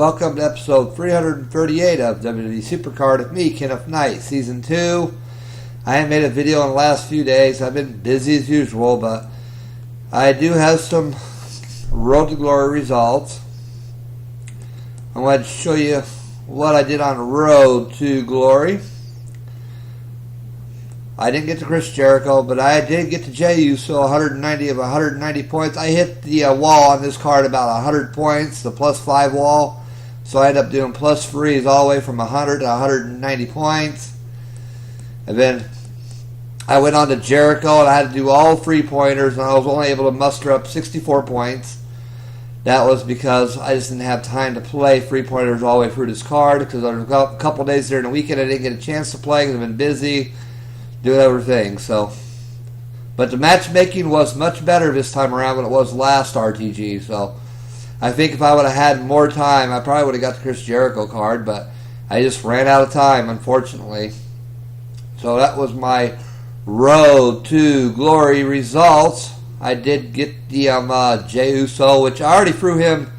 Welcome to episode 338 of WWE SuperCard with me, Kenneth Knight, Season 2. I haven't made a video in the last few days. I've been busy as usual, but I do have some Road to Glory results. I'm going to show you what I did on Road to Glory. I didn't get to Chris Jericho, but I did get to Jey Uso, 190 of 190 points. I hit the wall on this card about 100 points, the +5 wall. So I ended up doing +3s all the way from 100 to 190 points. And then I went on to Jericho, and I had to do all 3-pointers, and I was only able to muster up 64 points. That was because I just didn't have time to play 3-pointers all the way through this card, because there was a couple days during the weekend I didn't get a chance to play because I've been busy doing everything. But the matchmaking was much better this time around than it was last RTG. So I think if I would have had more time, I probably would have got the Chris Jericho card, but I just ran out of time, unfortunately. So that was my Road to Glory results. I did get the Jey Uso, which I already threw him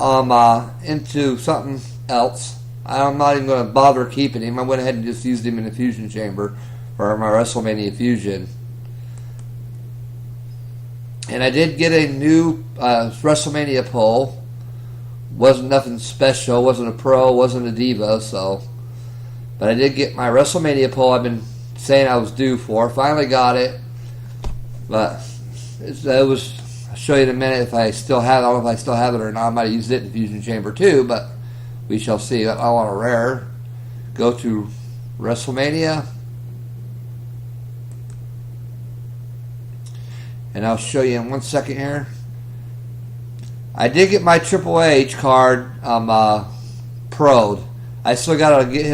into something else. I'm not even going to bother keeping him. I went ahead and just used him in the Fusion Chamber for my WrestleMania Fusion. And I did get a new WrestleMania poll. Wasn't nothing special. Wasn't a pro. Wasn't a diva. But I did get my WrestleMania poll I've been saying I was due for. Finally got it. But I'll show you in a minute if I still have it. I don't know if I still have it or not. I might have used it in the Fusion Chamber too, but we shall see. I want a rare. Go to WrestleMania. And I'll show you in 1 second here. I did get my Triple H card pro'd. I still got to get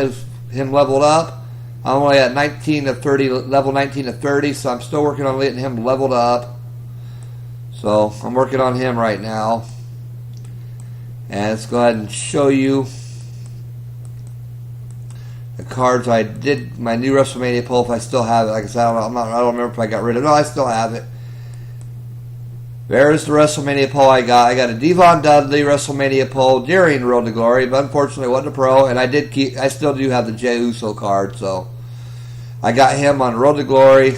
him leveled up. I'm only at 19 to 30, level 19 to 30, so I'm still working on getting him leveled up. So I'm working on him right now. And let's go ahead and show you the cards I did, my new WrestleMania poll, if I still have it. Like I said, I don't remember if I got rid of it. No, I still have it. There's the WrestleMania poll I got. I got a Devon Dudley WrestleMania poll during Road to Glory, but unfortunately it wasn't a pro, and I still do have the Jey Uso card, so I got him on Road to Glory,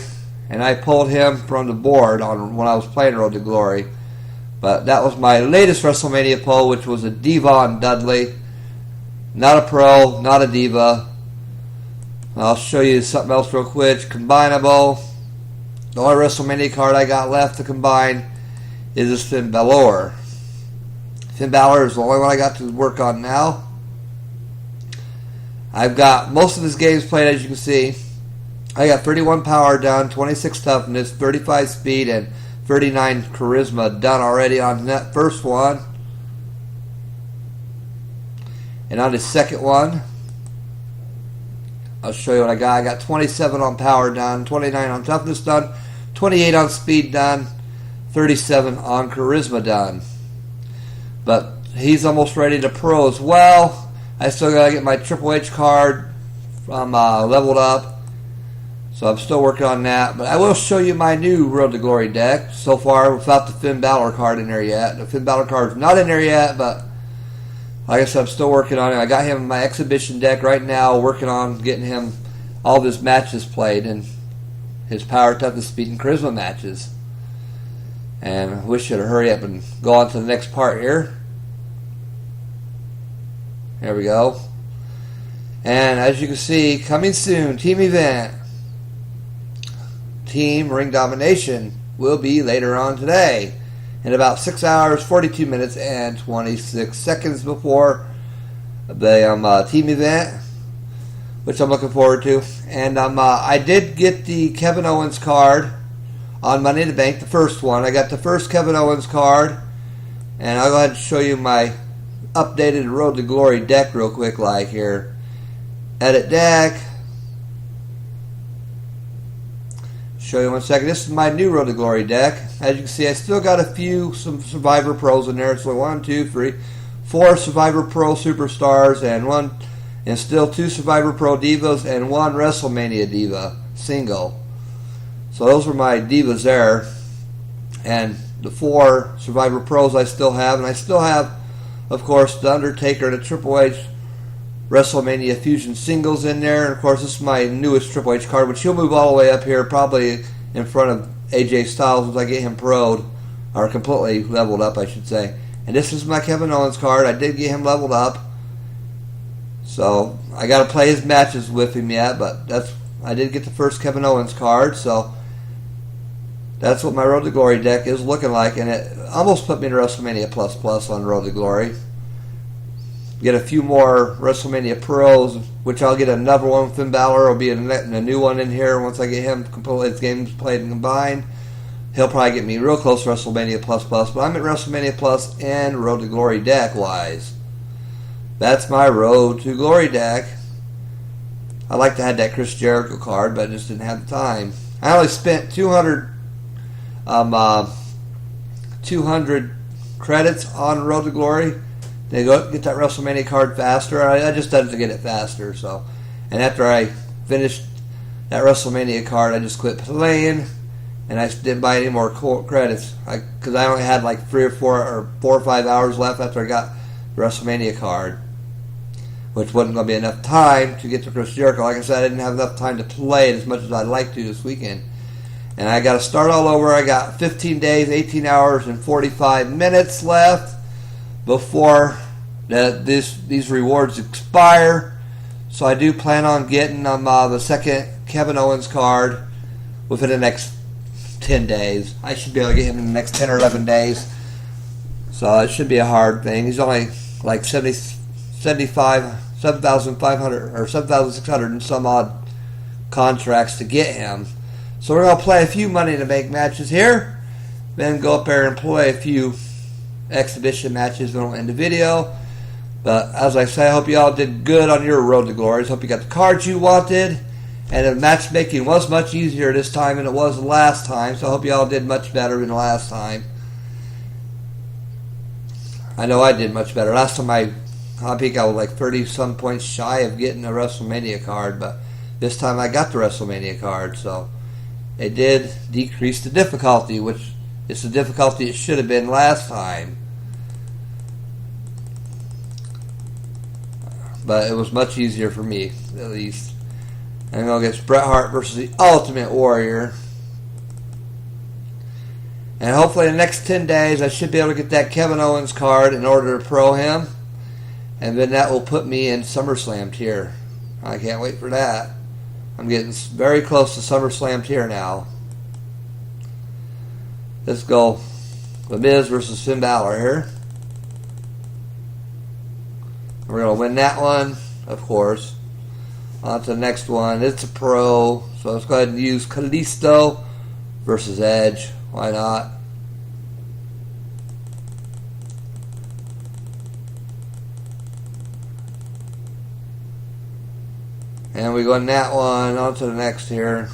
and I pulled him from the board when I was playing Road to Glory. But that was my latest WrestleMania poll, which was a Devon Dudley. Not a pro, not a diva. I'll show you something else real quick. Combinable. The only WrestleMania card I got left to combine is this Finn Balor. Finn Balor is the only one I got to work on now. I've got most of his games played, as you can see. I got 31 power done, 26 toughness, 35 speed, and 39 charisma done already on that first one. And on the second one, I'll show you what I got. I got 27 on power done, 29 on toughness done, 28 on speed done, 37 on charisma done. But he's almost ready to pro as well. I still got to get my Triple H card leveled up. So I'm still working on that. But I will show you my new Road to Glory deck. So far, without the Finn Balor card in there yet. The Finn Balor card is not in there yet, but like I said, I'm still working on it. I got him in my Exhibition deck right now, working on getting him all of his matches played and his power, toughness, speed, and charisma matches. And I wish you'd hurry up and go on to the next part here. There we go. And as you can see, coming soon, team event. Team Ring Domination will be later on today. In about 6 hours, 42 minutes, and 26 seconds before the team event, which I'm looking forward to. And I did get the Kevin Owens card on Money in the Bank, the first one. I got the first Kevin Owens card, and I'll go ahead and show you my updated Road to Glory deck real quick, like here. Edit deck. Show you 1 second. This is my new Road to Glory deck. As you can see, I still got some Survivor Pros in there. So 1, 2, 3, 4 Survivor Pro Superstars, and still 2 Survivor Pro Divas and 1 WrestleMania Diva single. So those were my divas there. And the 4 Survivor Pros I still have. And I still have of course, the Undertaker and the Triple H WrestleMania Fusion singles in there. And of course, this is my newest Triple H card, which he'll move all the way up here, probably in front of AJ Styles once I get him pro'd, or completely leveled up, I should say. And this is my Kevin Owens card. I did get him leveled up, so I got to play his matches with him yet. But I did get the first Kevin Owens card, so that's what my Road to Glory deck is looking like, and it almost put me to WrestleMania Plus on Road to Glory. Get a few more WrestleMania Pros, which I'll get another one with Finn Balor. Will be a new one in here once I get him completely his games played and combined. He'll probably get me real close to WrestleMania Plus, but I'm at WrestleMania Plus and Road to Glory deck wise. That's my Road to Glory deck. I like to have that Chris Jericho card, but I just didn't have the time. I only spent 200 credits on Road to Glory. They go get that WrestleMania card faster. I just did it to get it faster. So, and after I finished that WrestleMania card, I just quit playing, and I didn't buy any more credits because I only had like 4 or 5 hours left after I got the WrestleMania card, which wasn't going to be enough time to get to Chris Jericho. Like I said, I didn't have enough time to play it as much as I'd like to this weekend. And I got to start all over. I got 15 days, 18 hours, and 45 minutes left before these rewards expire. So I do plan on getting the second Kevin Owens card within the next 10 days. I should be able to get him in the next 10 or 11 days. So it should be a hard thing. He's only like 7,500 or 7,600 and some odd contracts to get him. So we're going to play a few Money to Bank matches here. Then go up there and play a few exhibition matches. Then we'll end the video. But as I say, I hope you all did good on your Road to Glory. I hope you got the cards you wanted. And the matchmaking was much easier this time than it was the last time. So I hope you all did much better than the last time. I know I did much better. Last time I think I was like 30-some points shy of getting a WrestleMania card. But this time I got the WrestleMania card. So it did decrease the difficulty, which is the difficulty it should have been last time. But it was much easier for me, at least. And I'm going to get Bret Hart versus the Ultimate Warrior. And hopefully in the next 10 days I should be able to get that Kevin Owens card in order to pro him. And then that will put me in SummerSlam tier. I can't wait for that. I'm getting very close to SummerSlam tier now. Let's go The Miz versus Finn Balor here. We're going to win that one, of course. On to the next one. It's a pro. So let's go ahead and use Kalisto versus Edge. Why not? And we go in that one. On to the next here.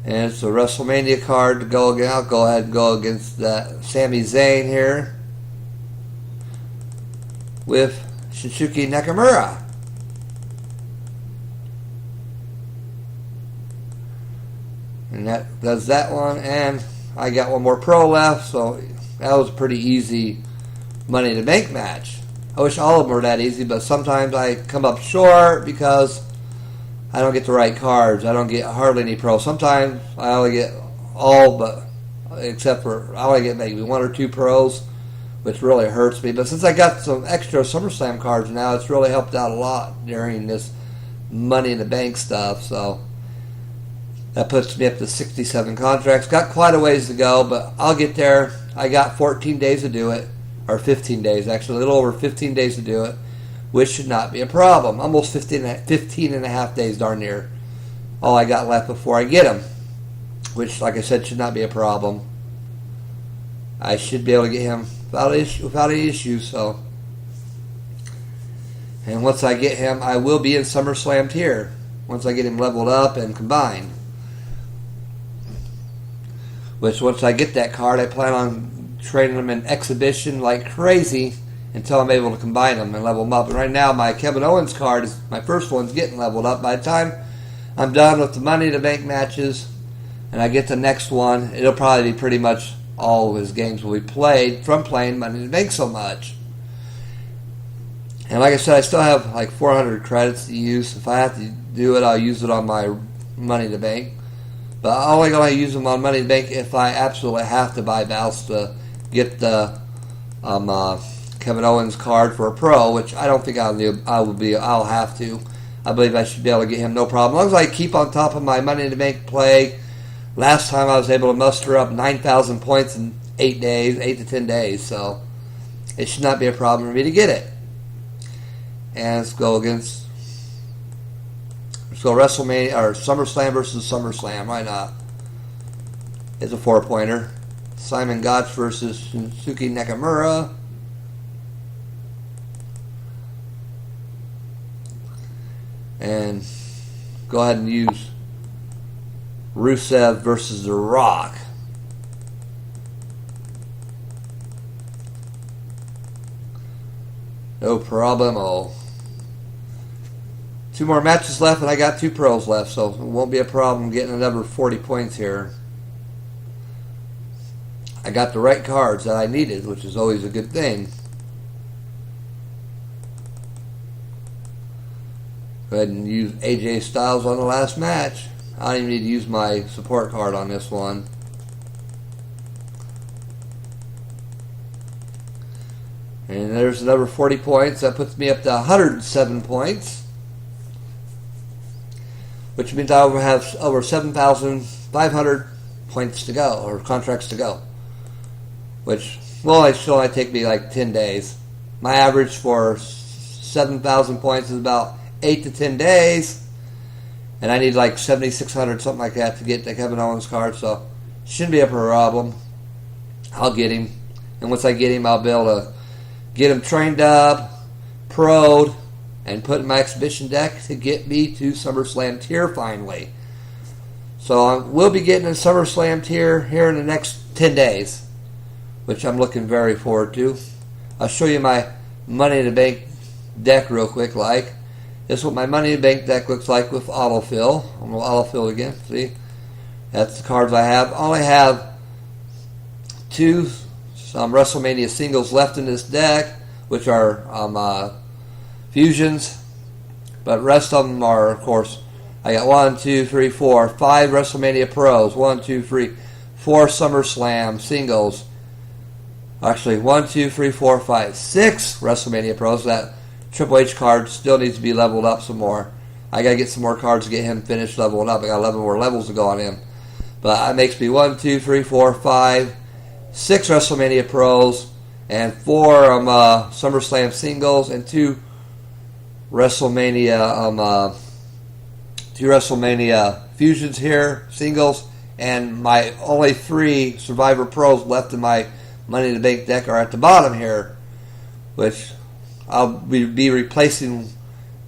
And it's a WrestleMania card to go again. I'll go ahead and go against that Sami Zayn here with Shinsuke Nakamura. And that does that one. And I got one more pro left, so that was a pretty easy Money to Bank match. I wish all of them were that easy, but sometimes I come up short because I don't get the right cards. I don't get hardly any pros. Sometimes I only get all, but except for I only get maybe 1 or 2 pros, which really hurts me. But since I got some extra SummerSlam cards now, it's really helped out a lot during this Money in the Bank stuff. So that puts me up to 67 contracts. Got quite a ways to go, but I'll get there. I got 14 days to do it, or 15 days actually, a little over 15 days to do it, which should not be a problem. Almost 15 and a half days, darn near. All I got left before I get them, which, like I said, should not be a problem. I should be able to get him without any issues. So, and once I get him, I will be in SummerSlam tier. Once I get him leveled up and combined. Which, once I get that card, I plan on trading them in Exibition like crazy until I'm able to combine them and level them up. And right now, my Kevin Owens card, my first one's getting leveled up. By the time I'm done with the Money to Bank matches and I get the next one, it'll probably be pretty much all of his games will be played from playing Money to Bank so much. And like I said, I still have like 400 credits to use. If I have to do it, I'll use it on my Money in the Bank. But I'm only going to use them on Money in the Bank if I absolutely have to buy belts to get the Kevin Owens card for a pro, which I don't think I'll have to. I believe I should be able to get him no problem. As long as I keep on top of my Money in the Bank play. Last time I was able to muster up 9,000 points in 8 to 10 days. So it should not be a problem for me to get it. And let's go WrestleMania or SummerSlam versus SummerSlam. Why not? It's a 4-pointer. Simon Gotch versus Shinsuke Nakamura. And go ahead and use Rusev versus The Rock. No problemo. 2 more matches left, and I got 2 pros left, so it won't be a problem getting another 40 points here. I got the right cards that I needed, which is always a good thing. Go ahead and use AJ Styles on the last match. I don't even need to use my support card on this one. And there's another 40 points. That puts me up to 107 points. Which means I will have over 7,500 points to go, or contracts to go. Which will only take me like 10 days. My average for 7,000 points is about 8 to 10 days. And I need like 7,600, something like that, to get the Kevin Owens card. So shouldn't be a problem. I'll get him. And once I get him, I'll be able to get him trained up, pro'd, and put in my exhibition deck to get me to SummerSlam tier finally. So we'll be getting a SummerSlam tier here in the next 10 days, which I'm looking very forward to. I'll show you my Money in the Bank deck real quick. This is what my Money in the Bank deck looks like with autofill. I'm going to autofill again. See? That's the cards I have. I only have 2 WrestleMania singles left in this deck, which are fusions. But rest of them are, of course, I got 1, 2, 3, 4, 5 WrestleMania pros. 1, 2, 3, 4 SummerSlam singles. Actually, 1, 2, 3, 4, 5, 6 WrestleMania pros. That Triple H card still needs to be leveled up some more. I got to get some more cards to get him finished leveling up. I got 11 more levels to go on him. But that makes me 1, 2, 3, 4, 5, 6 WrestleMania pros, and 4 SummerSlam singles, and 2 WrestleMania fusions here, singles, and my only 3 Survivor pros left in my Money in the Bank deck are at the bottom here, which I'll be replacing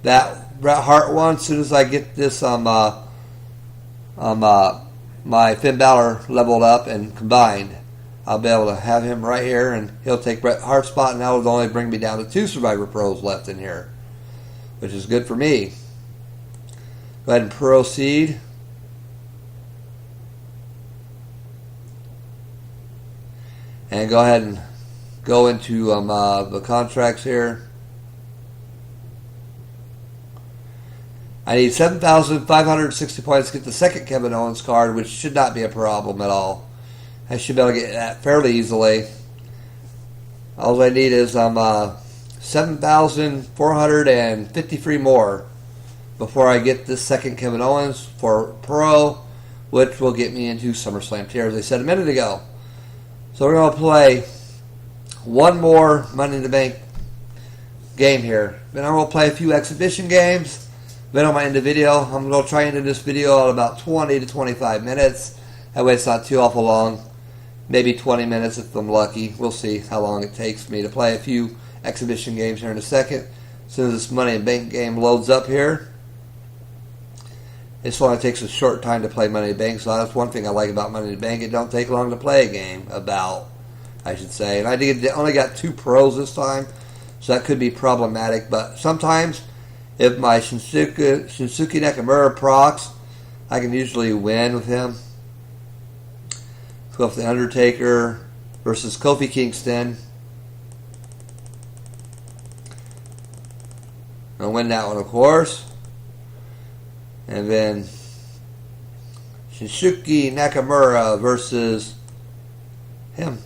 that Bret Hart one as soon as I get this my Finn Balor leveled up and combined. I'll be able to have him right here, and he'll take Bret Hart's spot, and that will only bring me down to 2 Survivor pros left in here, which is good for me. Go ahead and proceed. And go ahead and go into the contracts here. I need 7,560 points to get the second Kevin Owens card, which should not be a problem at all. I should be able to get that fairly easily. All I need is 7,453 more before I get this second Kevin Owens for Pro, which will get me into SummerSlam tier, as I said a minute ago. So we're going to play one more Money in the Bank game here. Then I'm going to play a few exhibition games. Then I'm going to end the video. I'm going to try and end this video at about 20 to 25 minutes. That way it's not too awful long. Maybe 20 minutes if I'm lucky. We'll see how long it takes me to play a few exhibition games here in a second. As soon as this Money in the Bank game loads up here. This only takes a short time to play Money in the Bank, so that's one thing I like about Money in the Bank. It don't take long to play a game, I should say. And I only got 2 pros this time, so that could be problematic. But sometimes, if my Shinsuke Nakamura procs, I can usually win with him. Let's go with The Undertaker versus Kofi Kingston. I'll win that one, of course. And then Shinsuke Nakamura versus him.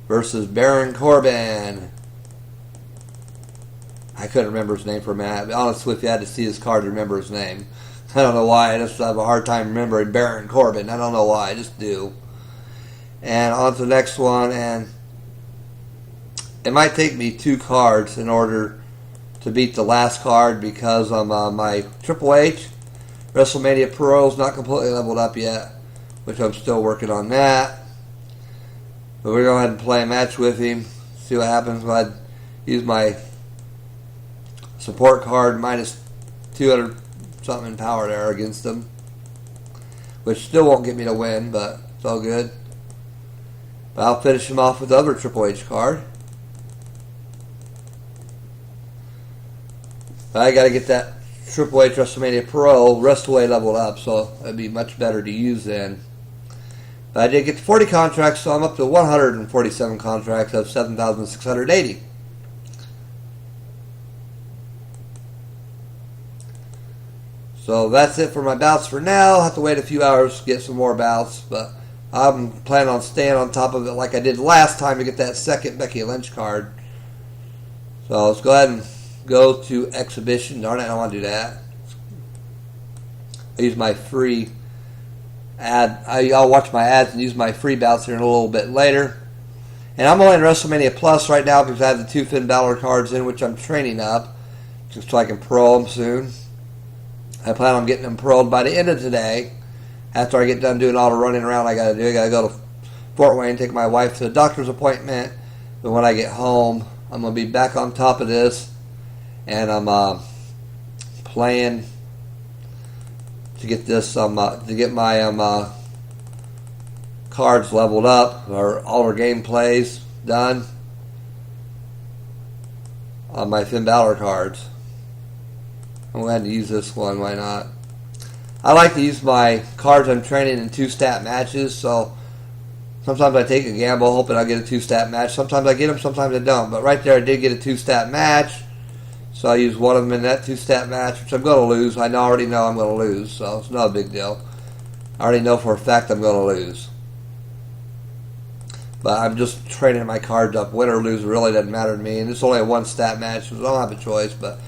Versus Baron Corbin. I couldn't remember his name for a minute. I'll be honest with you, I had to see his card to remember his name. I don't know why. I just have a hard time remembering Baron Corbin. I don't know why. I just do. And on to the next one. And it might take me 2 cards in order to beat the last card because my Triple H WrestleMania Pro is not completely leveled up yet, which I'm still working on that. But we're going to go ahead and play a match with him, see what happens. Go ahead and use my support card minus 200 something in power there against him, which still won't get me to win, but it's all good. But I'll finish him off with the other Triple H card. But I got to get that Triple H WrestleMania Pro rest away leveled up, so it'd be much better to use then. But I did get 40 contracts, so I'm up to 147 contracts of 7,680. So that's it for my bouts for now. I'll have to wait a few hours to get some more bouts, but I'm planning on staying on top of it like I did last time to get that second Becky Lynch card. So let's go ahead and go to Exhibition. Darn it, I don't want to do that. I use my free ad. I'll watch my ads and use my free bouts here in a little bit later. And I'm only in WrestleMania Plus right now because I have the 2 Finn Balor cards in, which I'm training up just so I can pro them soon. I plan on getting them pro'd by the end of today. After I get done doing all the running around I got to do, I got to go to Fort Wayne, take my wife to the doctor's appointment. But when I get home, I'm going to be back on top of this. And I'm playing to get this, to get my cards leveled up, or all our gameplays done on my Finn Balor cards. I'm glad to use this one, why not? I like to use my cards I'm training in 2-stat matches, so sometimes I take a gamble hoping I get a 2-stat match. Sometimes I get them, sometimes I don't. But right there I did get a 2-stat match, so I use one of them in that 2-stat match, which I'm going to lose. I already know I'm going to lose, so it's not a big deal. I already know for a fact I'm going to lose. But I'm just training my cards up. Win or lose really doesn't matter to me. And it's only a 1-stat match, so I don't have a choice. But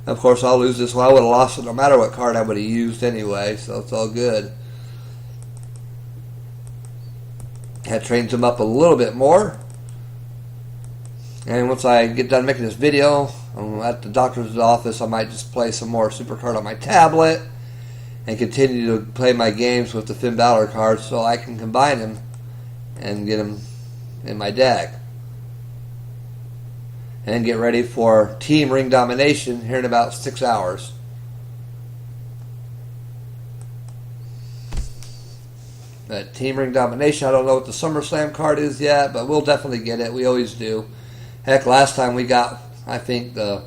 of course I'll lose this one. I would have lost it no matter what card I would have used anyway, so it's all good. That trains them up a little bit more. And once I get done making this video, I'm at the doctor's office, I might just play some more SuperCard on my tablet and continue to play my games with the Finn Balor cards so I can combine them and get them in my deck. And then get ready for Team Ring Domination here in about 6 hours. That Team Ring Domination, I don't know what the SummerSlam card is yet, but we'll definitely get it. We always do. Heck, last time we got, I think, the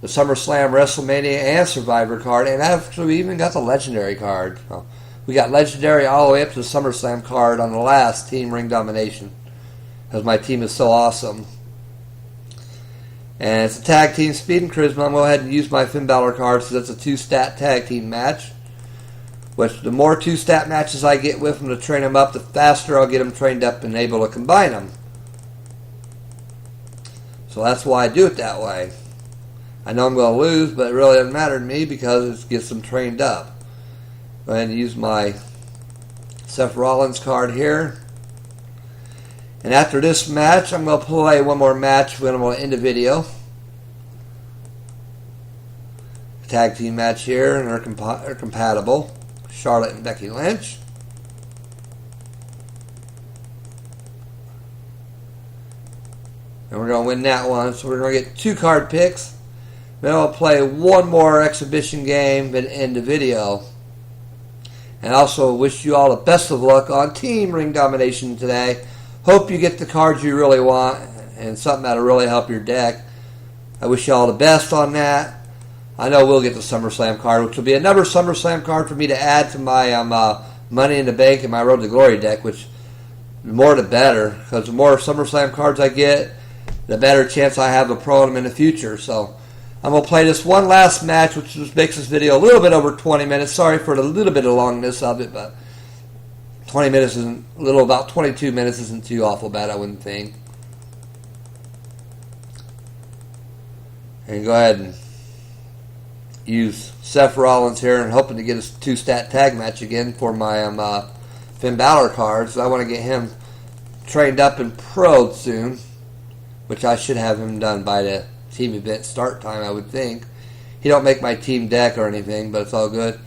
SummerSlam, WrestleMania, and Survivor card, and actually we even got the Legendary card. So we got Legendary all the way up to the SummerSlam card on the last Team Ring Domination, because my team is so awesome. And it's a tag team Speed and Charisma. I'm going to go ahead and use my Finn Balor card since it's a 2-stat tag team match. Which the more 2-stat matches I get with them to train them up, the faster I'll get them trained up and able to combine them. So that's why I do it that way. I know I'm going to lose, but it really doesn't matter to me because it gets them trained up. Go ahead and use my Seth Rollins card here. And after this match, I'm going to play one more match when I'm going to end the video. Tag team match here, and they're compatible. Charlotte and Becky Lynch. And we're going to win that one. So we're going to get 2 card picks. Then I'll play one more exhibition game and end the video. And also wish you all the best of luck on Team Ring Domination today. Hope you get the cards you really want and something that'll really help your deck. I wish you all the best on that. I know we'll get the SummerSlam card, which will be another SummerSlam card for me to add to my Money in the Bank and my Road to Glory deck, which the more the better, because the more SummerSlam cards I get, the better chance I have of proing them in the future. So I'm going to play this one last match, which just makes this video a little bit over 20 minutes. Sorry for the little bit of longness of it, but 20 minutes isn't, a little about 22 minutes isn't too awful bad, I wouldn't think. And go ahead and use Seth Rollins here and hoping to get a 2-stat tag match again for my Finn Balor cards. So I want to get him trained up and pro'd soon, which I should have him done by the team event start time, I would think. He don't make my team deck or anything, but it's all good.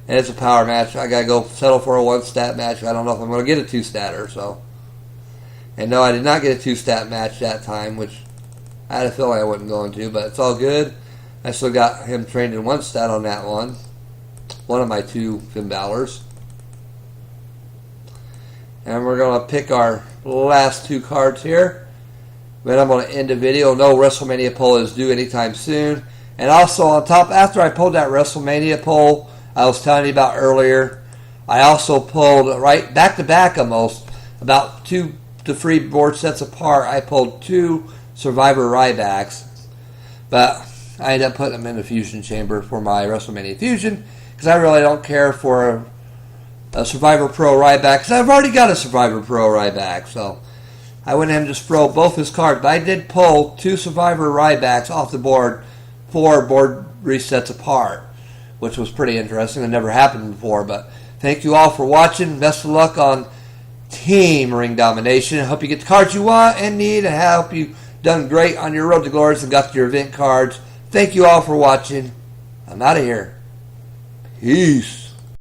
And it's a power match. I gotta go settle for a 1-stat match. I don't know if I'm gonna get a 2-statter. So, and no, I did not get a 2-stat match that time, which I had a feeling I wasn't going to, but it's all good. I still got him trained in 1-stat on that one. One of my 2 Finn Balors. And we're gonna pick our last 2 cards here. Then I'm going to end the video. No WrestleMania poll is due anytime soon. And also on top, after I pulled that WrestleMania poll I was telling you about earlier, I also pulled, right back to back almost, about 2 to 3 board sets apart, I pulled 2 Survivor Rybacks. But I ended up putting them in the Fusion Chamber for my WrestleMania Fusion, because I really don't care for a Survivor Pro Ryback, because I've already got a Survivor Pro Ryback, so I went ahead and just throw both his cards. But I did pull 2 Survivor Rybacks off the board, 4 board resets apart, which was pretty interesting. It never happened before. But thank you all for watching. Best of luck on Team Ring Domination. I hope you get the cards you want and need, and I hope you've done great on your road to glory and got your event cards. Thank you all for watching. I'm out of here. Peace.